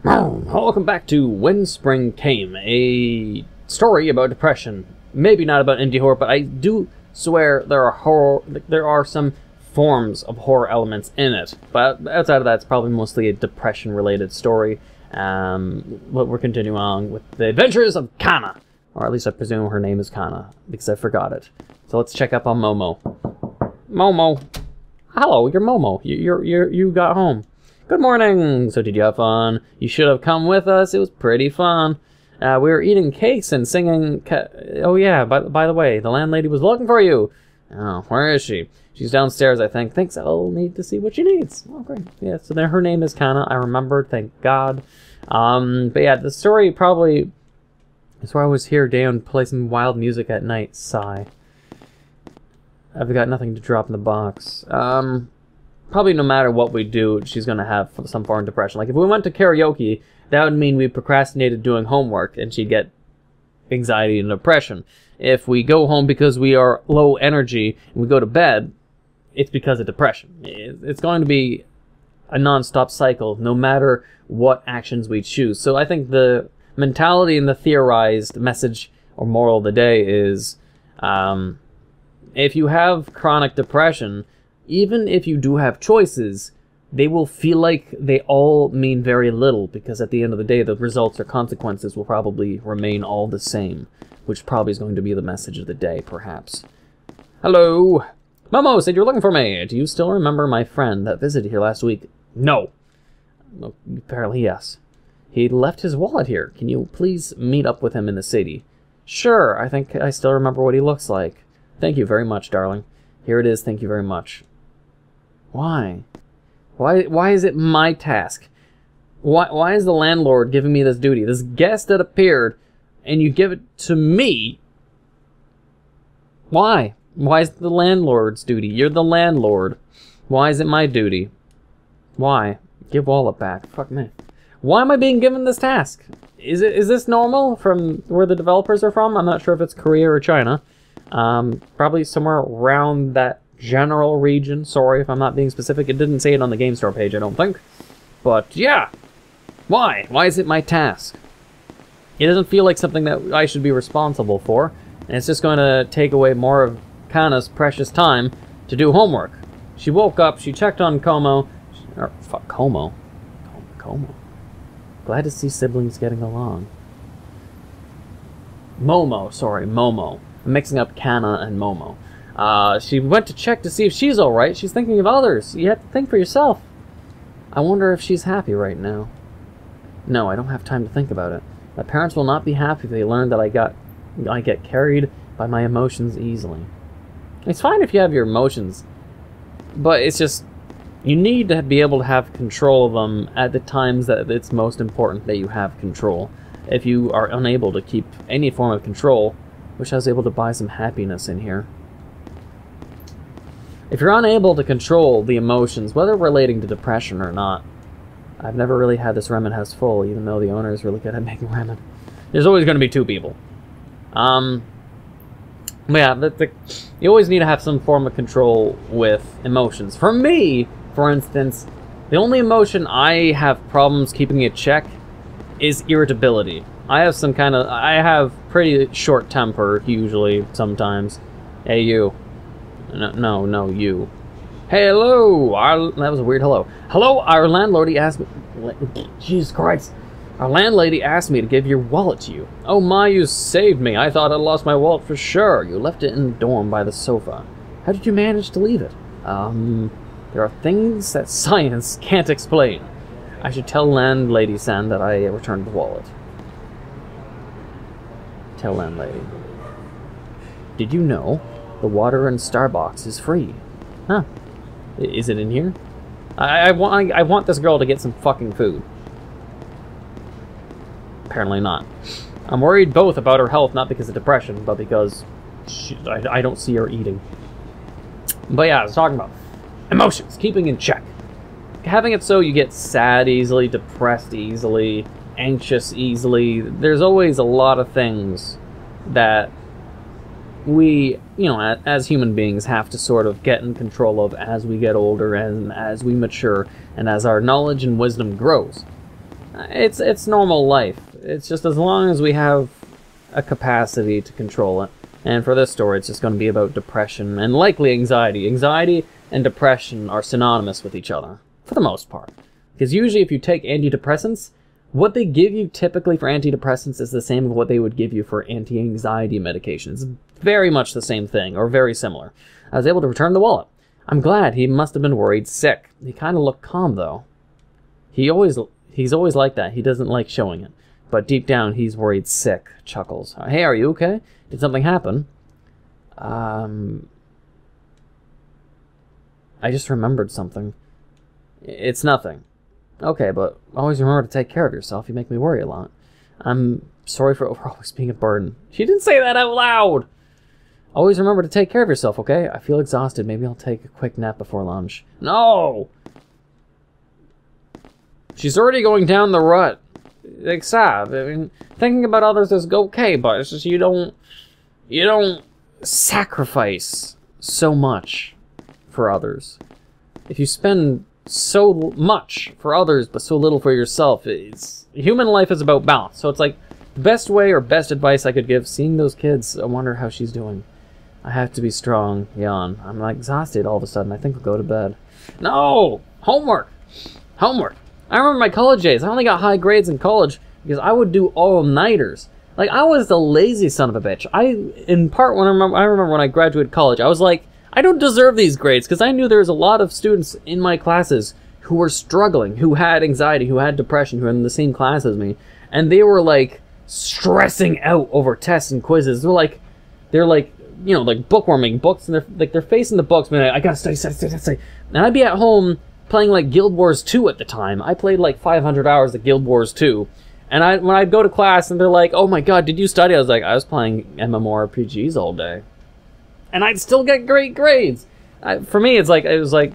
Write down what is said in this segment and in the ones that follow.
Welcome back to When Spring Came, a story about depression. Maybe not about indie horror, but I do swear there are some forms of horror elements in it. But outside of that, it's probably mostly a depression-related story. But we're continuing on with the adventures of Kana, or at least I presume her name is Kana because I forgot it. So let's check up on Momo. Momo, hello, you're Momo. You got home. Good morning! So did you have fun? You should have come with us. It was pretty fun. We were eating cakes and singing oh yeah, by the way, the landlady was looking for you. Oh, where is she? She's downstairs, I think. Thanks, I'll need to see what she needs. Oh, great. Yeah, so then her name is Kana. I remembered, thank God. But yeah, the story probably is why I was here day and play some wild music at night. Sigh. I've got nothing to drop in the box. Probably no matter what we do, she's going to have some form of depression. Like, if we went to karaoke, that would mean we procrastinated doing homework, and she'd get anxiety and depression. If we go home because we are low energy, and we go to bed, it's because of depression. It's going to be a non-stop cycle, no matter what actions we choose. So I think the mentality and the theorized message or moral of the day is, if you have chronic depression, even if you do have choices, they will feel like they all mean very little, because at the end of the day, the results or consequences will probably remain all the same, which probably is going to be the message of the day, perhaps. Hello! Momo said you're looking for me. Do you still remember my friend that visited here last week? No. Well, apparently, yes. He left his wallet here. Can you please meet up with him in the city? Sure, I think I still remember what he looks like. Thank you very much, darling. Here it is, thank you very much. Why? Why is it my task? Why is the landlord giving me this duty? This guest that appeared, and you give it to me? Why? Why is it the landlord's duty? You're the landlord. Why is it my duty? Why? Give wallet back. Fuck me. Why am I being given this task? Is this normal from where the developers are from? I'm not sure if it's Korea or China. Probably somewhere around that general region. Sorry if I'm not being specific. It didn't say it on the Game Store page, I don't think. But yeah, why? Why is it my task? It doesn't feel like something that I should be responsible for, and it's just going to take away more of Kana's precious time to do homework. She woke up, she checked on Como, Como. Glad to see siblings getting along. Momo, sorry, Momo. I'm mixing up Kana and Momo. She went to check to see if she's alright. She's thinking of others. You have to think for yourself. I wonder if she's happy right now. No, I don't have time to think about it. My parents will not be happy if they learn that I get carried by my emotions easily. It's fine if you have your emotions, but it's just, you need to be able to have control of them at the times that it's most important that you have control. If you are unable to keep any form of control, wish I was able to buy some happiness in here. If you're unable to control the emotions, whether relating to depression or not, I've never really had this ramen house full, even though the owner is really good at making ramen. There's always going to be two people. Yeah, you always need to have some form of control with emotions. For me, for instance, the only emotion I have problems keeping in check is irritability. I have pretty short temper, usually, sometimes. Hey, you. No, you. Hey, hello! That was a weird hello. Hello, our landlady asked me... Jesus Christ. Our landlady asked me to give your wallet to you. Oh my, you saved me. I thought I'd lost my wallet for sure. You left it in the dorm by the sofa. How did you manage to leave it? There are things that science can't explain. I should tell landlady-san that I returned the wallet. Tell landlady. Did you know the water in Starbucks is free? Huh. Is it in here? I want this girl to get some fucking food. Apparently not. I'm worried both about her health, not because of depression, but because I don't see her eating. But yeah, I was talking about emotions, keeping in check. Having it so you get sad easily, depressed easily, anxious easily. There's always a lot of things that we, as human beings have to sort of get in control of as we get older and as we mature and as our knowledge and wisdom grows. It's normal life. It's just as long as we have a capacity to control it. And for this story, it's just going to be about depression and likely anxiety. Anxiety and depression are synonymous with each other, for the most part. Because usually if you take antidepressants, what they give you typically for antidepressants is the same as what they would give you for anti-anxiety medications. Very much the same thing, or very similar. I was able to return the wallet. I'm glad. He must have been worried sick. He kind of looked calm, though. He's always like that. He doesn't like showing it. But deep down, he's worried sick. Chuckles. Hey, are you okay? Did something happen? I just remembered something. It's nothing. Okay, but always remember to take care of yourself. You make me worry a lot. I'm sorry for always being a burden. She didn't say that out loud! Always remember to take care of yourself, okay? I feel exhausted. Maybe I'll take a quick nap before lunch. No! She's already going down the rut. Like, Sav, I mean, thinking about others is okay, but it's just you don't sacrifice so much for others. If you spend so much for others but so little for yourself, human life is about balance. So it's like the best way or best advice I could give, seeing those kids, I wonder how she's doing. I have to be strong. Yawn. I'm like exhausted all of a sudden. I think I'll go to bed. No! Homework! Homework! I remember my college days. I only got high grades in college because I would do all-nighters. Like, I was the lazy son of a bitch. I remember when I graduated college, I was like, I don't deserve these grades, because I knew there was a lot of students in my classes who were struggling, who had anxiety, who had depression, who were in the same class as me, and they were, like, stressing out over tests and quizzes. They're like, you know, like bookworming books, and they're facing the books, man, I gotta study. And I'd be at home playing, like, Guild Wars 2 at the time. I played, like, 500 hours of Guild Wars 2. And when I'd go to class and they're like, oh my god, did you study? I was like, I was playing MMORPGs all day. And I'd still get great grades. For me, it was like,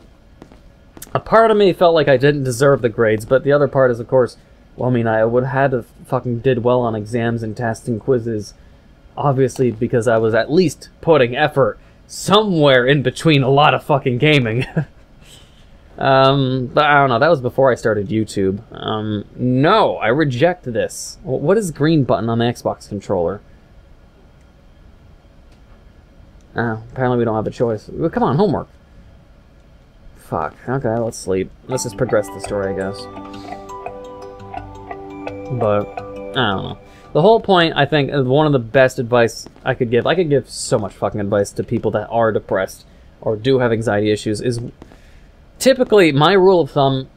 a part of me felt like I didn't deserve the grades, but the other part is, of course, well, I mean, I would have had to fucking did well on exams and tests and quizzes, obviously, because I was at least putting effort somewhere in between a lot of fucking gaming. But I don't know, that was before I started YouTube. No, I reject this. What is green button on the Xbox controller? Oh, apparently we don't have a choice. Well, come on, homework. Fuck, okay, let's sleep. Let's just progress the story, I guess. But, I don't know. The whole point, I think, one of the best advice I could give so much fucking advice to people that are depressed or do have anxiety issues, is typically, my rule of thumb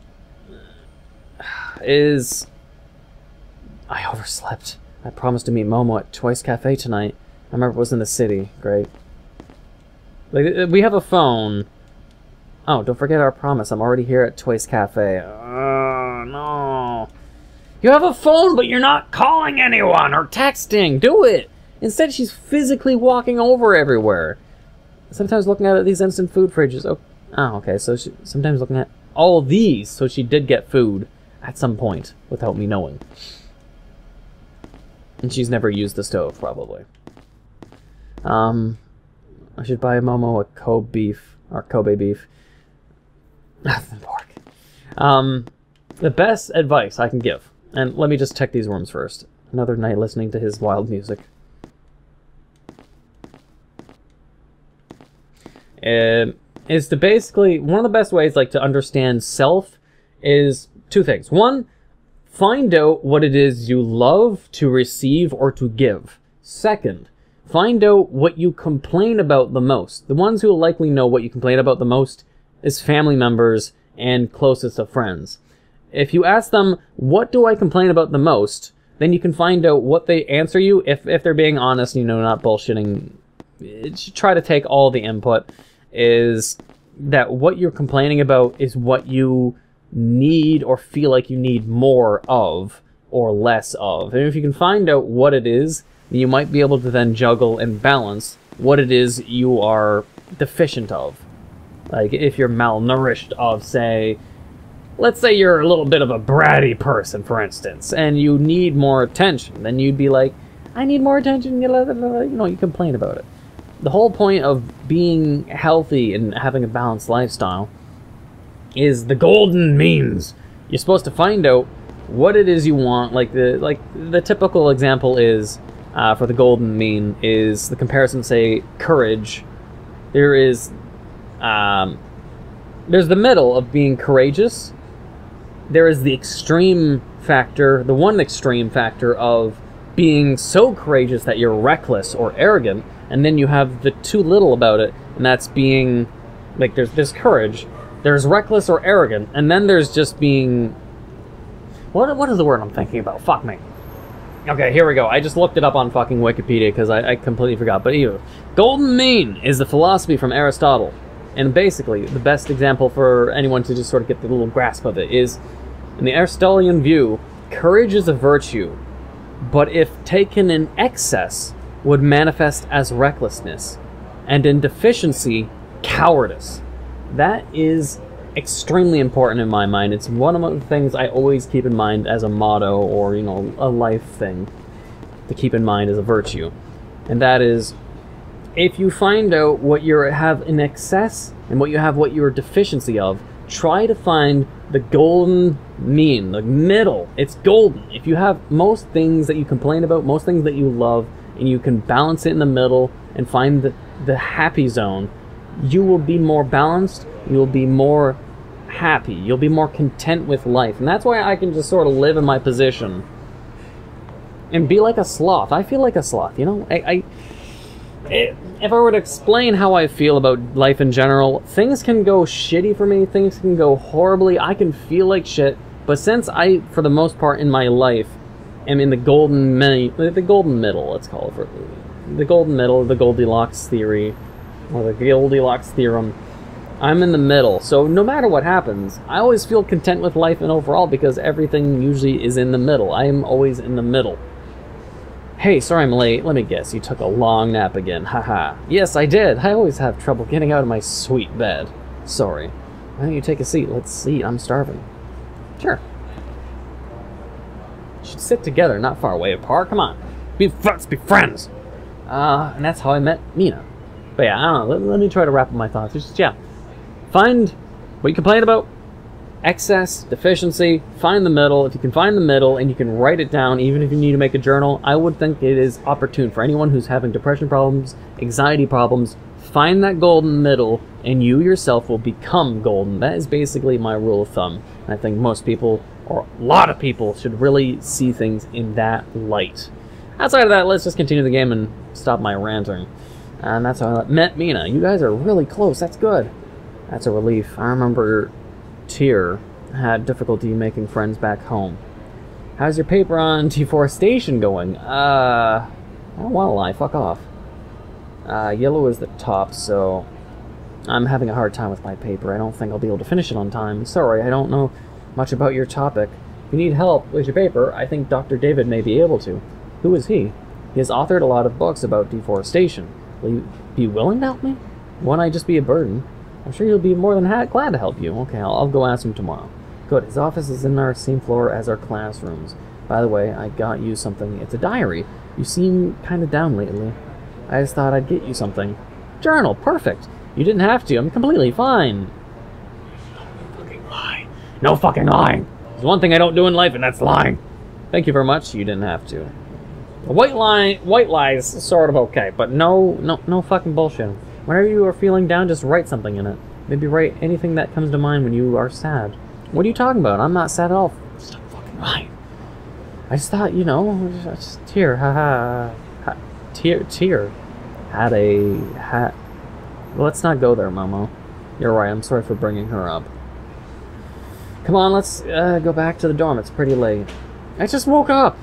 is I overslept. I promised to meet Momo at Twice Cafe tonight. I remember it was in the city. Great. Like, we have a phone. Oh, don't forget our promise. I'm already here at Twice Cafe. Oh, no. You have a phone, but you're not calling anyone or texting. Do it. Instead, she's physically walking over everywhere. Sometimes looking at these instant food fridges. Oh, okay, so sometimes looking at all these, so she did get food at some point without me knowing. And she's never used the stove, probably. I should buy Momo a Kobe beef, or Kobe beef. Pork. The best advice I can give, and let me just check these rooms first. Another night listening to his wild music. Is to basically, one of the best ways like to understand self is two things. One, find out what it is you love to receive or to give. Second, find out what you complain about the most. The ones who will likely know what you complain about the most is family members and closest of friends. If you ask them, what do I complain about the most, then you can find out what they answer you if they're being honest, you know, not bullshitting. Try to take all the input. Is that what you're complaining about is what you need or feel like you need more of or less of. And if you can find out what it is, you might be able to then juggle and balance what it is you are deficient of. Like if you're malnourished of, say, let's say you're a little bit of a bratty person, for instance, and you need more attention, then you'd be like, I need more attention, you know, you complain about it. The whole point of being healthy and having a balanced lifestyle is the golden means. You're supposed to find out what it is you want. Like the typical example is for the golden mean is the comparison. Say courage. There is there's the middle of being courageous. There is the extreme factor, the one extreme factor of being so courageous that you're reckless or arrogant, and then you have the too little about it, and that's being, like, there's courage, there's reckless or arrogant, and then there's just being, what is the word I'm thinking about? Fuck me. Okay, here we go. I just looked it up on fucking Wikipedia because I completely forgot, but anyway. Golden mean is the philosophy from Aristotle, and basically, the best example for anyone to just sort of get the little grasp of it is, in the Aristotelian view, courage is a virtue, but if taken in excess, would manifest as recklessness, and in deficiency, cowardice. That is extremely important in my mind. It's one of the things I always keep in mind as a motto, or, you know, a life thing to keep in mind as a virtue. And that is, if you find out what you have in excess and what you're deficiency of, try to find the golden mean, the middle. It's golden. If you have most things that you complain about, most things that you love, and you can balance it in the middle and find the happy zone, you will be more balanced, you'll be more happy, you'll be more content with life. And that's why I can just sort of live in my position and be like a sloth. I feel like a sloth, you know? If I were to explain how I feel about life in general, things can go shitty for me, things can go horribly, I can feel like shit, but since I, for the most part in my life, am in the golden middle, let's call it, for the golden middle, the Goldilocks theory, or the Goldilocks theorem, I'm in the middle, so no matter what happens, I always feel content with life and overall because everything usually is in the middle. I am always in the middle. Hey, sorry I'm late. Let me guess, you took a long nap again. Haha. Yes, I did. I always have trouble getting out of my sweet bed. Sorry. Why don't you take a seat? Let's eat. I'm starving. Sure. We should sit together, not far away apart. Come on. Let's be friends. And that's how I met Mina. But yeah, I don't know. Let me try to wrap up my thoughts. Just, yeah. Find what you complain about. Excess, deficiency, find the middle. If you can find the middle and you can write it down, even if you need to make a journal, I would think it is opportune for anyone who's having depression problems, anxiety problems. Find that golden middle and you yourself will become golden. That is basically my rule of thumb. And I think most people, or a lot of people, should really see things in that light. Outside of that, let's just continue the game and stop my ranting. And that's how I met Mina. You guys are really close. That's good. That's a relief. I remember Tyr had difficulty making friends back home. How's your paper on deforestation going? I don't want to lie, fuck off. Yellow is the top, so I'm having a hard time with my paper. I don't think I'll be able to finish it on time. Sorry, I don't know much about your topic. If you need help with your paper, I think Dr. David may be able to. Who is he? He has authored a lot of books about deforestation. Will you be willing to help me? Won't I just be a burden? I'm sure he'll be more than glad to help you. Okay, I'll go ask him tomorrow. Good. His office is in our same floor as our classrooms. By the way, I got you something. It's a diary. You seem kind of down lately. I just thought I'd get you something. Journal. Perfect. You didn't have to. I'm completely fine. No fucking lie. No fucking lying. There's one thing I don't do in life, and that's lying. Thank you very much. You didn't have to. White lies, sort of okay, but no fucking bullshit. Whenever you are feeling down, just write something in it. Maybe write anything that comes to mind when you are sad. What are you talking about? I'm not sad at all. Stop fucking lying. I just thought, you know, just Tyr, haha. Tyr had a hat. Well, let's not go there, Momo. You're right, I'm sorry for bringing her up. Come on, let's go back to the dorm. It's pretty late. I just woke up.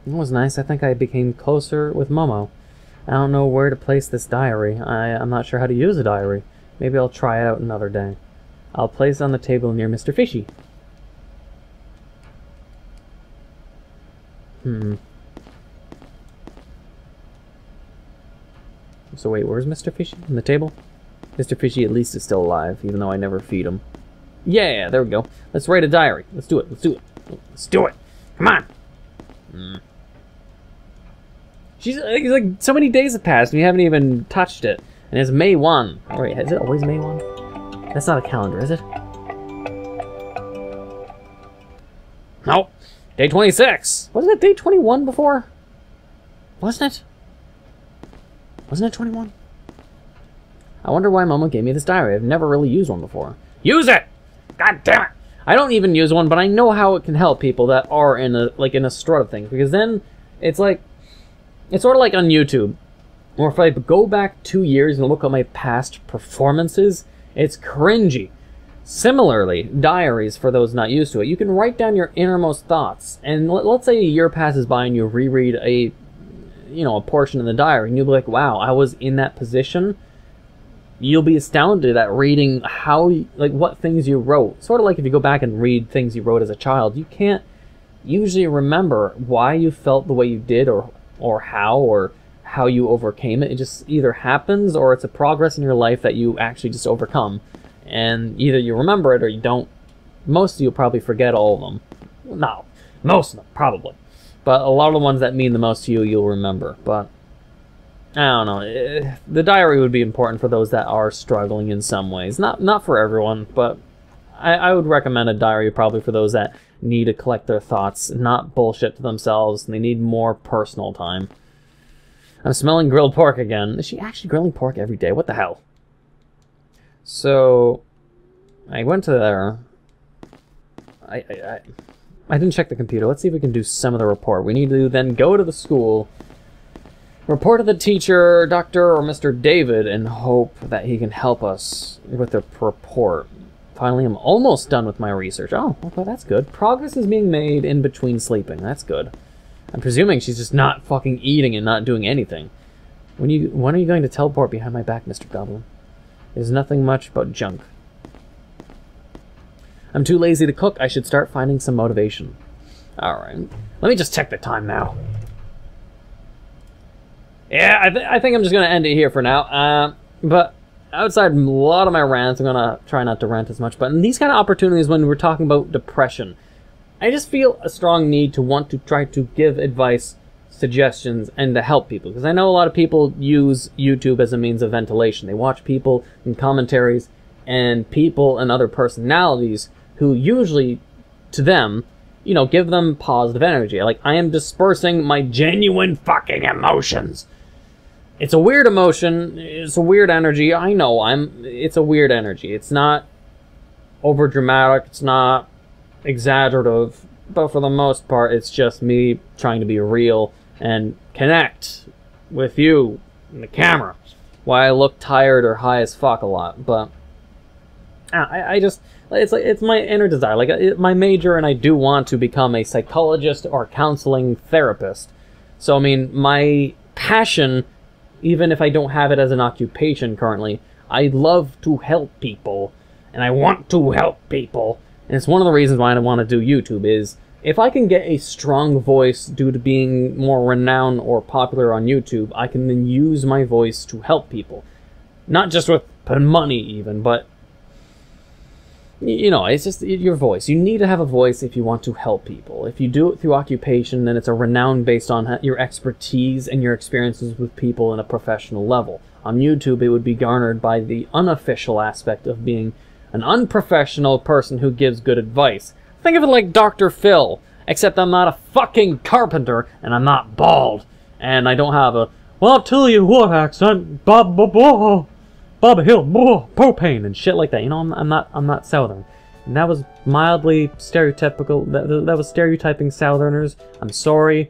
It was nice. I think I became closer with Momo. I don't know where to place this diary. I'm not sure how to use a diary. Maybe I'll try it out another day. I'll place it on the table near Mr. Fishy. So wait, where's Mr. Fishy? On the table? Mr. Fishy at least is still alive, even though I never feed him. Yeah, there we go. Let's write a diary. Let's do it. Let's do it. Let's do it. Come on. She's like so many days have passed and we haven't even touched it. And it's May 1. Wait, is it always May 1? That's not a calendar, is it? Day 26. Wasn't it day 21 before? Wasn't it? Wasn't it 21? I wonder why Momo gave me this diary. I've never really used one before. Use it! God damn it! I don't even use one, but I know how it can help people that are in a strut of things. Because then, it's like... It's sort of like on YouTube. Or if I go back 2 years and look at my past performances, it's cringy. Similarly, diaries, for those not used to it, you can write down your innermost thoughts. And let's say a year passes by and you reread a portion of the diary, and you'll be like, wow, I was in that position. You'll be astounded at reading what things you wrote. Sort of like if you go back and read things you wrote as a child, you can't usually remember why you felt the way you did or how you overcame it. It just either happens or it's a progress in your life that you actually just overcome. And either you remember it or you don't. Most of you probably forget all of them. No, most of them, probably. But a lot of the ones that mean the most to you, you'll remember. But, I don't know. The diary would be important for those that are struggling in some ways. Not for everyone, but I would recommend a diary probably for those that need to collect their thoughts, not bullshit to themselves. They need more personal time. I'm smelling grilled pork again. Is she actually grilling pork every day? What the hell? So, I went to there. I didn't check the computer. Let's see if we can do some of the report. We need to then go to the school, report to the teacher, Dr. or Mr. David, and hope that he can help us with the report. Finally, I'm almost done with my research. Oh, okay, that's good. Progress is being made in between sleeping. That's good. I'm presuming she's just not fucking eating and not doing anything. When are you going to teleport behind my back, Mr. Goblin? There's nothing much but junk. I'm too lazy to cook. I should start finding some motivation. Alright. Let me just check the time now. Yeah, I think I'm just going to end it here for now. But outside a lot of my rants, I'm going to try not to rant as much. But in these kind of opportunities when we're talking about depression, I just feel a strong need to want to try to give advice, suggestions, and to help people. Because I know a lot of people use YouTube as a means of ventilation. They watch people and commentaries and people and other personalities who usually, to them, give them positive energy. Like, I am dispersing my genuine fucking emotions. It's a weird emotion. It's a weird energy. I know, it's a weird energy. It's not over-dramatic. It's not exaggerative. But for the most part, it's just me trying to be real and connect with you in the camera. Why I look tired or high as fuck a lot, but I just, it's my inner desire. Like, my major, and I do want to become a psychologist or counseling therapist. So, I mean, my passion, even if I don't have it as an occupation currently, I love to help people, and I want to help people. And it's one of the reasons why I want to do YouTube is, if I can get a strong voice due to being more renowned or popular on YouTube, I can then use my voice to help people. Not just with money even, but, it's just your voice. You need to have a voice if you want to help people. If you do it through occupation, then it's a renown based on your expertise and your experiences with people in a professional level. On YouTube, it would be garnered by the unofficial aspect of being an unprofessional person who gives good advice. Think of it like Dr. Phil, except I'm not a fucking carpenter, and I'm not bald, and I don't have a, well, I'll tell you what accent, Bob Hill, propane, and shit like that. I'm not Southern. And that was mildly stereotypical, that was stereotyping Southerners. I'm sorry.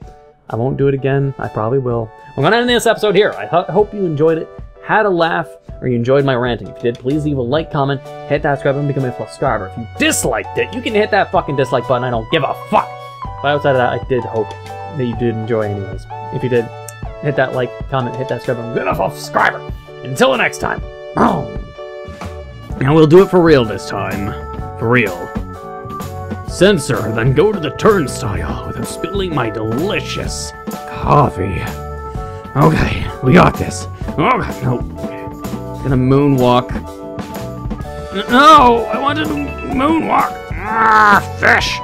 I won't do it again. I probably will. I'm gonna end this episode here. I hope you enjoyed it, had a laugh, or you enjoyed my ranting. If you did, please leave a like, comment, hit that subscribe button, become a subscriber. If you disliked it, you can hit that fucking dislike button. I don't give a fuck. But outside of that, I did hope that you did enjoy anyways. If you did, hit that like, comment, hit that subscribe button, become a subscriber. Until the next time. And we'll do it for real this time. For real. Censor, then go to the turnstile without spilling my delicious coffee. Okay, we got this. Okay, no. Gonna moonwalk. No, I wanted to moonwalk. Ah, fish.